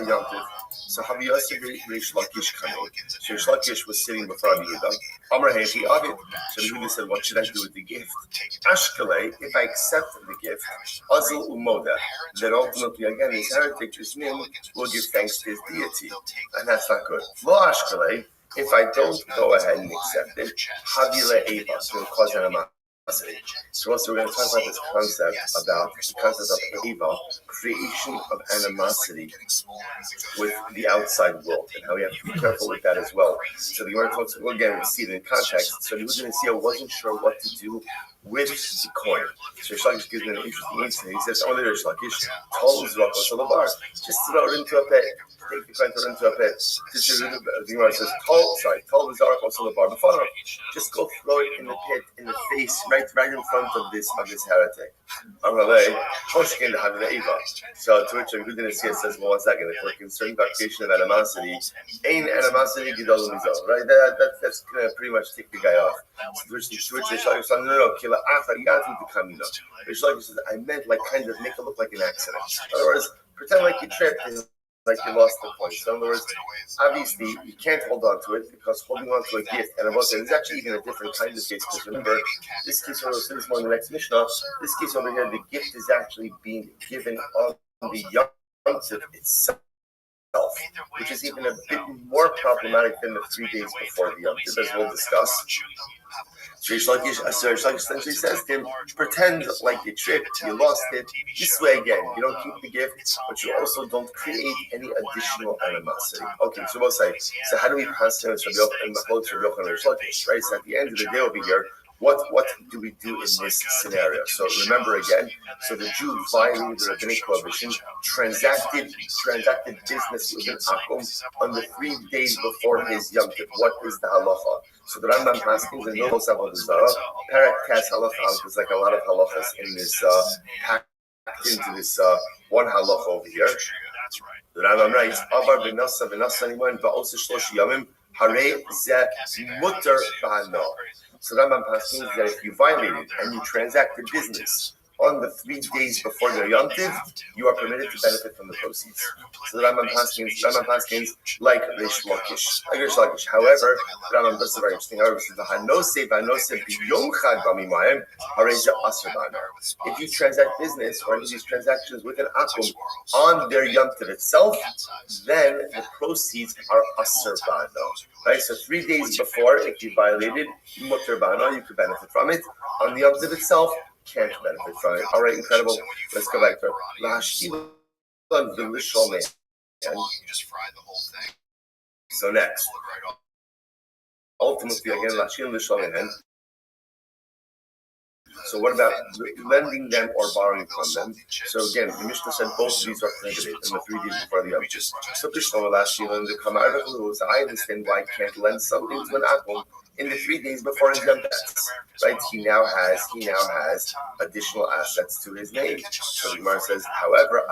Yantiv. So Rabbi Yosef Reish Lakish Kano. So Reish Lakish was sitting before Rabbi Yehuda. Amar Hechi Avid. So Yehuda said, what should I do with the gift? Ashkele, if I accept the gift, Azil Umoda, then ultimately again his heretic, his name, will give thanks to his deity. And that's not good. Lo Ashkele, if I don't go ahead and accept it, Havile Eva, so it'll cause animosity. So also we're going to talk about this concept of Eva, creation of animosity with the outside world, and how we have to be careful with that as well. So the Gemara talks, again, we see it in context. So the Udanisia wasn't sure what to do with the coin. So Reish Lakish gives me an interesting incident. He says, only Reish Lakish told Zrako Salabar, just throw it into a pit. Take the coin, throw it into a pit. The Gemara says, told Zrako Salabar, just go throw it in the pit, in the face, right in front of this heretic. So to which Udanisia says, well, 1 second, if we're concerned about creation of animosity, ain't animosity Gidol Mizol, right? That's going to pretty much take the guy off. So which Reish Lakish says, no, Kila Acha Yatu the Kamina. Reish Lakish says, I meant like kind of make it look like an accident. In other words, pretend like you tripped and like you lost the point. So in other words, obviously you can't hold on to it because holding on to a gift, and about it is actually even a different kind of case. Because remember, this case over here, this one in the next Mishnah, this case over here, the gift is actually being given on the yontif itself, which is even a bit more problematic than the 3 days before the yontif, as we'll discuss. So Reish Lakish essentially says to him, pretend like you tripped, you lost it, this way again. You don't keep the gift, but you also don't create any additional animosity. Okay, so we'll say, so how do we pass him to Reish Lakish, right? So at the end of the day over here, what do we do in this scenario? So remember again, so the Jew violated the rabbinic prohibition, transacted business with an akum on the 3 days before his Yom Tov. What is the halacha? So the Rambam Paskins and Nobles Avodah Zarah, Parak Kas halacha, there's like a lot of halachas in this packed into this one halacha over here. The Rambam writes, Avar v'nasa niman va'osa shlosh yamim harei ze mutter b'hano. So Rambam Paskins that if you violated and you transacted business on the 3 days before the Yom Tov, you are permitted to benefit from the proceeds. So the Rambam Paskins like Reish Lakish. However, the Rambam does a very interesting. However, if you transact business or any of these transactions with an akum on their Yom Tov itself, then the proceeds are aser bano. Right? So 3 days before, if you violated mutter bano, you could benefit from it. On the Yom Tov itself, can't benefit from it. All right, incredible. Let's go back to so next, ultimately again, Lashim L'Sholehen. So what about lending them or borrowing from them? So again, the Mishnah said both of these are prohibited in the 3 days before the Yom Tov. So I understand why I can't lend something to an akum in the 3 days before his Yom Tov. Right? He now has additional assets to his name. So the Gemara says, however,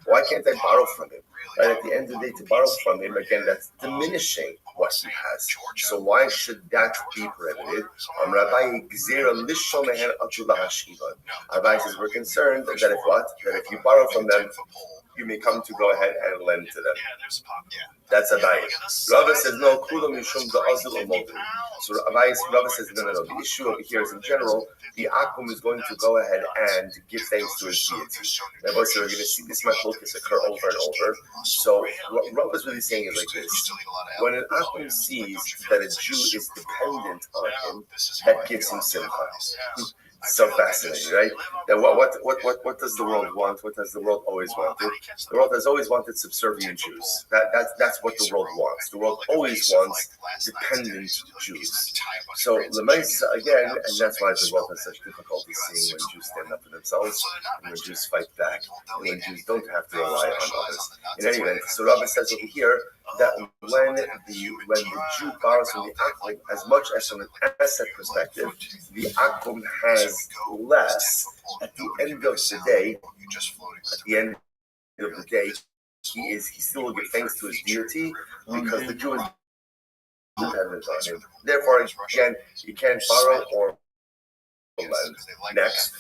why can't I borrow from him? Right? At the end of the day, to borrow from him, again, that's diminishing what he has. So why should that be prohibited? Rabbi says we're concerned that if you borrow from them, you may come to go ahead and lend to them. That's Rabbi. Rabbi says no. So Rabbi says no. The issue over here is in general, the akum is going to go ahead and give thanks to his deity. Rabbi says we're going to see this machlokas occur over and over. So what Rabbi is really saying is like this: when an akum sees that a Jew is dependent on him, that gives him simcha. So fascinating, right? Now, what does the world want? What has the world always wanted? The world has always wanted subservient Jews. That's what the world wants. The world always wants dependent Jews. So Lemaisa again, and that's why the world has such difficulty seeing when Jews stand up for themselves, and when Jews fight back, and when Jews don't have to rely on others. In any event, so Rabbi says over here that when the Jew borrows from the akum, as much as from an asset perspective, the akum has less. At the end of the day, he still will give thanks to his deity because the Jew is dependent on him. Therefore, again, you can't borrow or lend. Next,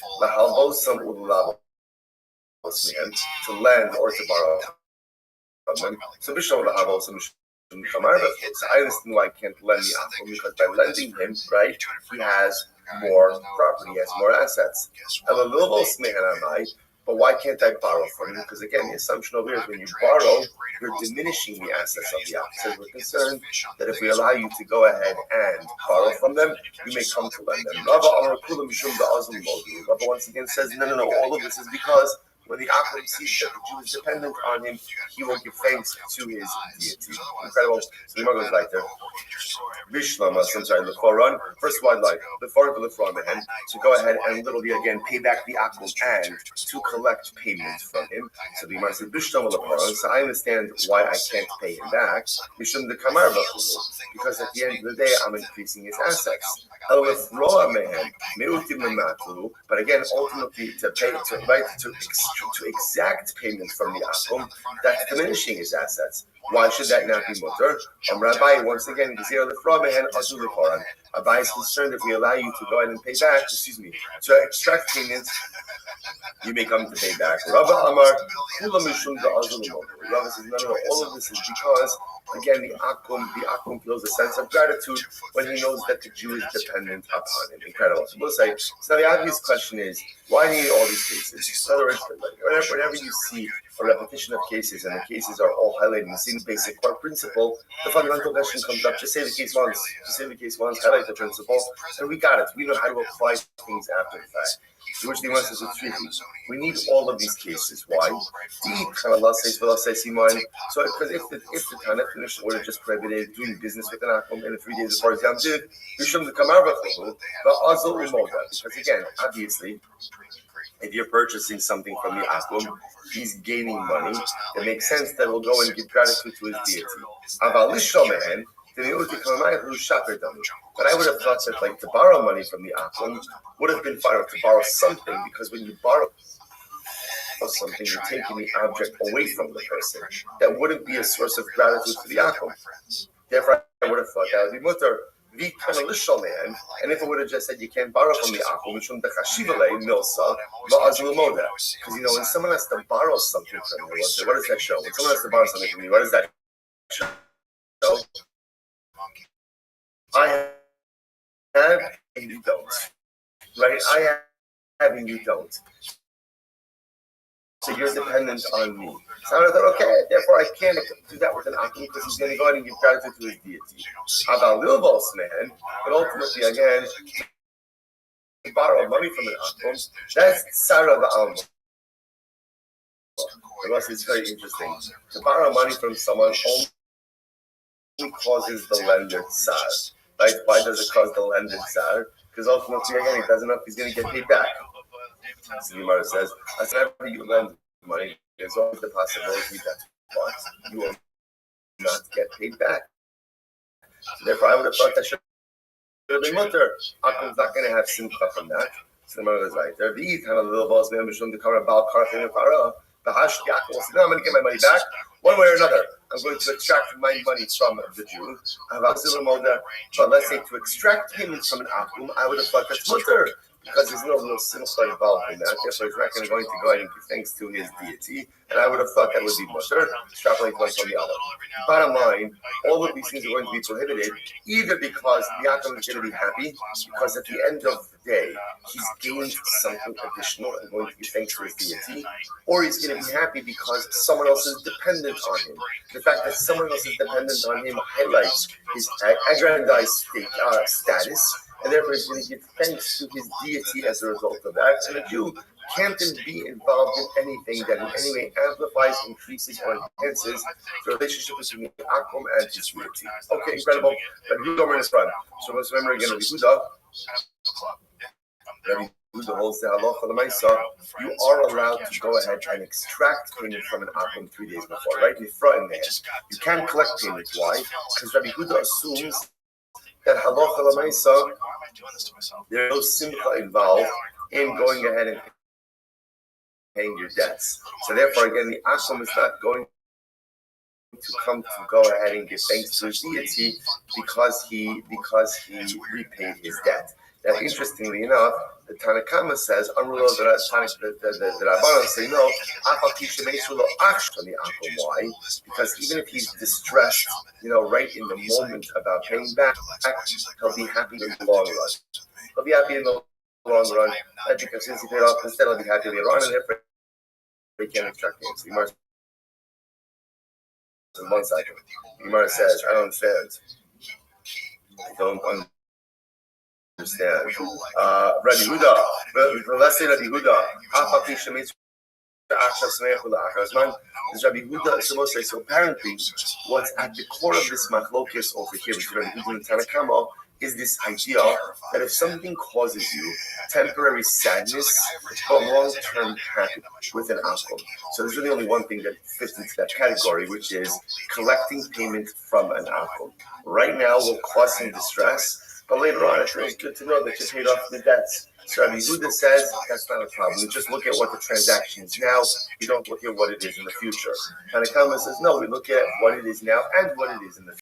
to lend or to borrow from them. So Bishlam will have also so I understand why I can't lend the Akum, because by lending him, right, he has more property, he has more assets. But why can't I borrow from him? Because again, the assumption over here is when you borrow, you're diminishing the assets of the Akum. So we're concerned that if we allow you to go ahead and borrow from them, you may come to lend them. Rabbi once again says, no, all of this is because when the Akum sees that the Jew is dependent on him, he will give thanks to his deity. Incredible. So the Gemara goes like there. Bishlama, the forerun. First one, like the forerun to go ahead and literally again pay back the Akum and to collect payments from him. So the Gemara says Bishlama the so I understand why I can't pay him back. Bishlam the Kamar because at the end of the day I'm increasing his assets. But again, ultimately to exact payment from the Akum, that's diminishing his assets. Why should that not be mutter? Rabbi, once again, Rabbi is concerned if we allow you to go ahead and pay back, to extract payments, you may come to pay back. Rabbi Amar, Rabbi says, no, all of this is because, again, the Akum feels a sense of gratitude when he knows that the Jew is dependent upon him. Incredible. So we'll say, so the obvious question is, why do you need all these cases? In other words, whenever you see a repetition of cases and the cases are all highlighting the same basic core principle, the fundamental question comes up, just say the case once, highlight the principle, and we got it. We know how to apply things after the fact. To which the Gemara says it's tricky. We need all of these cases. Why? So, because if the Tana finished would have just prohibited doing business with an Akum in the 3 days before Yom Tiv, you shouldn't come out because again, obviously, if you're purchasing something from the Akum, he's gaining money. It makes sense that we'll go and give gratitude to his deity. But I would have thought that, like, to borrow money from the Akum would have been fine, to borrow something, because when you borrow something, you're taking the object away from the person. That wouldn't be a source of gratitude to the Akum. Therefore, I would have thought that would be mutter. And if it would have just said you can't borrow from the Akum, because when someone has to borrow something from you, what does that show? When someone has to borrow something from you, what does that show? I have and you don't. Right? I have and you don't. So you're dependent on me. So I thought, okay, therefore I can't do that with an Akum because he's going to go ahead and give gratitude to his deity. About Lilvos, man, but ultimately, again, to borrow money from an Akum, that's Sarah Ba'alma. It's very interesting. To borrow money from someone only causes the lender sad. Right? Why does it cause the lender sad? Because ultimately, again, he doesn't know if he's going to get paid back. So the Gemara says, as whenever you lend money, there's always the possibility that you will not get paid back. So therefore, I would have thought that should have been mutter. Akum's not going to have simcha from that. So the Gemara is right there. I'm going to get my money back one way or another. I'm going to extract my money from the Jew. But let's say to extract payments from an Akum, I would have thought that's mutter. Because there's no simcha involved in that. Therefore, he's not going to go ahead and give thanks to his deity. And I would have thought that would be mutter. Extrapolate one from the other. Bottom line, all of these things are going to be prohibited, either because the Akum is going to be happy, because at the end of the day, he's gained something additional and going to give thanks to his deity, or he's going to be happy because someone else is dependent on him. The fact that someone else is dependent on him highlights his aggrandized status, and therefore he's going to give thanks to his deity as a result of that. And a Jew can't be involved in anything that in any way amplifies, increases, or enhances the relationship between the Akum and his deity. Okay, incredible. But who's over in his front? So let's remember again, Rabbi Yehuda holds the halacha l'maisa. You are allowed to go ahead and extract payment from an Akum 3 days before, right? In front of the you can't collect payment. Why? Because Rabbi Yehuda assumes that halacha l'maisa, there's no simcha involved in going ahead and paying your debts. So therefore, again, the Akum is not going to come to go ahead and give thanks to his deity because he repaid his debt. Interestingly enough, the Tanakama says, the Rabbanan say no. Why? Because even if he's distressed, right in the moment about paying back, he'll be happy in the long run. He'll be happy in the long run, because since he paid off, instead he'll be happy later on, and therefore he can't extract gains. The Gemara, 1 second. The Gemara says, I don't understand. Rabbi Huda, let's say Rabbi Huda, is Rabbi Huda supposed to say, so apparently what's at the core of this machlokes over here between Rabbi Huda and Tanakama is this idea that if something causes you temporary sadness but long-term happiness with an akum, so there's really only one thing that fits into that category, which is collecting payment from an akum. Right now will cause some distress, but later on it's really good to know that you paid off the debts. So Rabbi Yehuda says that's not a problem. You just look at what the transaction is now. You don't look at what it is in the future. Tanakama says no. We look at what it is now and what it is in the future.